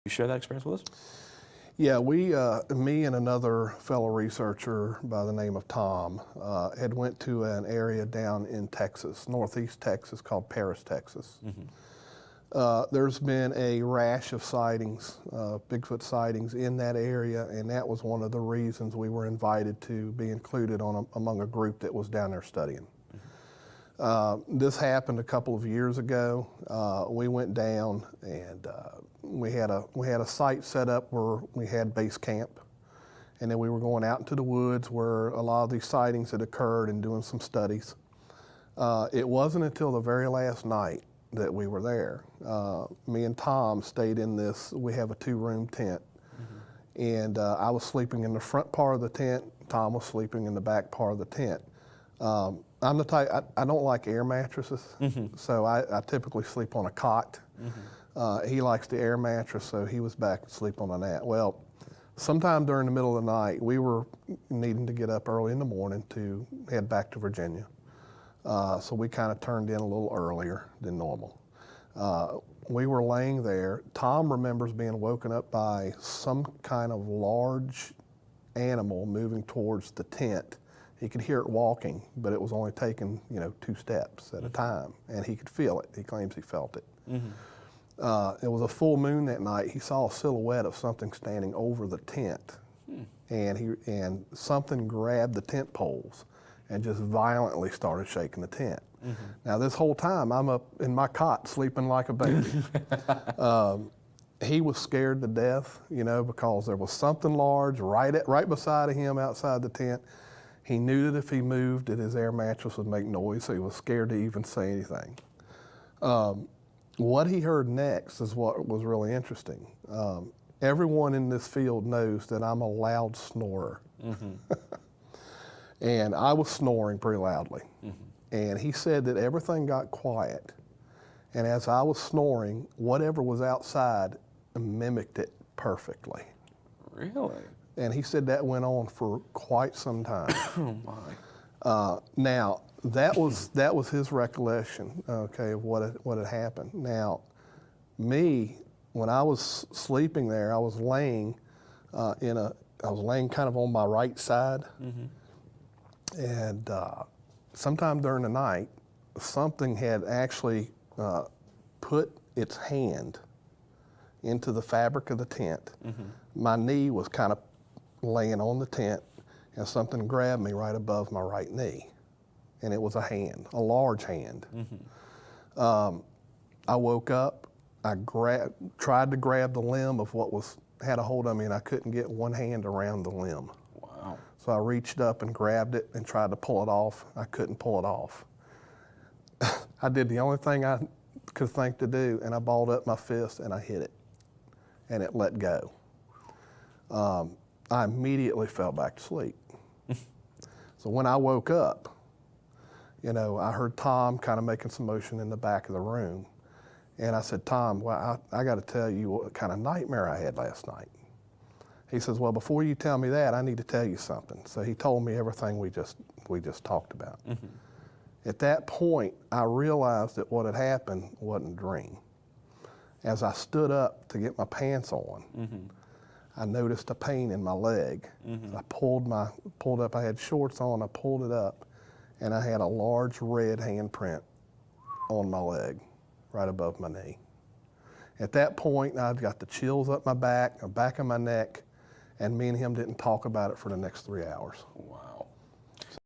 You share that experience with us? Yeah, me and another fellow researcher by the name of Tom had went to an area down in Texas, northeast Texas, called Paris, Texas. There's been a rash of sightings, Bigfoot sightings in that area, and that was one of the reasons we were invited to be included among a group that was down there studying. This happened a couple of years ago. We went down and we had a site set up where we had base camp, and then we were going out into the woods where a lot of these sightings had occurred and doing some studies. It wasn't until the very last night that we were there. Me and Tom stayed in this, we have a 2-room tent, and I was sleeping in the front part of the tent, Tom was sleeping in the back part of the tent. I'm the type, I don't like air mattresses, so I typically sleep on a cot. He likes the air mattress, so he was back sleeping on that. Well, sometime during the middle of the night, we were needing to get up early in the morning to head back to Virginia. So we kind of turned in a little earlier than normal. We were laying there. Tom remembers being woken up by some kind of large animal moving towards the tent. He could hear it walking, but it was only taking, 2 steps at a time, and he could feel it. He claims he felt it. It was a full moon that night. He saw a silhouette of something standing over the tent, and something grabbed the tent poles and just violently started shaking the tent. Now, this whole time, I'm up in my cot sleeping like a baby. He was scared to death, because there was something large right beside of him outside the tent. He knew that if he moved, that his air mattress would make noise, so he was scared to even say anything. What he heard next is what was really interesting. Everyone in this field knows that I'm a loud snorer. And I was snoring pretty loudly. And he said that everything got quiet. And as I was snoring, whatever was outside mimicked it perfectly. Really? And he said that went on for quite some time. Oh my! Now that was his recollection, okay, of what had happened. Now, me, when I was sleeping there, I was laying kind of on my right side, and sometime during the night, something had actually put its hand into the fabric of the tent. My knee was kind of laying on the tent, and something grabbed me right above my right knee, and it was a hand, a large hand. I woke up, I tried to grab the limb of what had a hold of me, and I couldn't get one hand around the limb. Wow. So I reached up and grabbed it and tried to pull it off. I couldn't pull it off. I did the only thing I could think to do, and I balled up my fist and I hit it, and it let go. I immediately fell back to sleep. So when I woke up, I heard Tom kind of making some motion in the back of the room. And I said, Tom, well, I got to tell you what kind of nightmare I had last night. He says, well, before you tell me that, I need to tell you something. So he told me everything we just talked about. At that point, I realized that what had happened wasn't a dream. As I stood up to get my pants on, I noticed a pain in my leg. I pulled up, I had shorts on, I pulled it up, and I had a large red handprint on my leg, right above my knee. At that point, I got the chills up my back of my neck, and me and him didn't talk about it for the next 3 hours. Wow.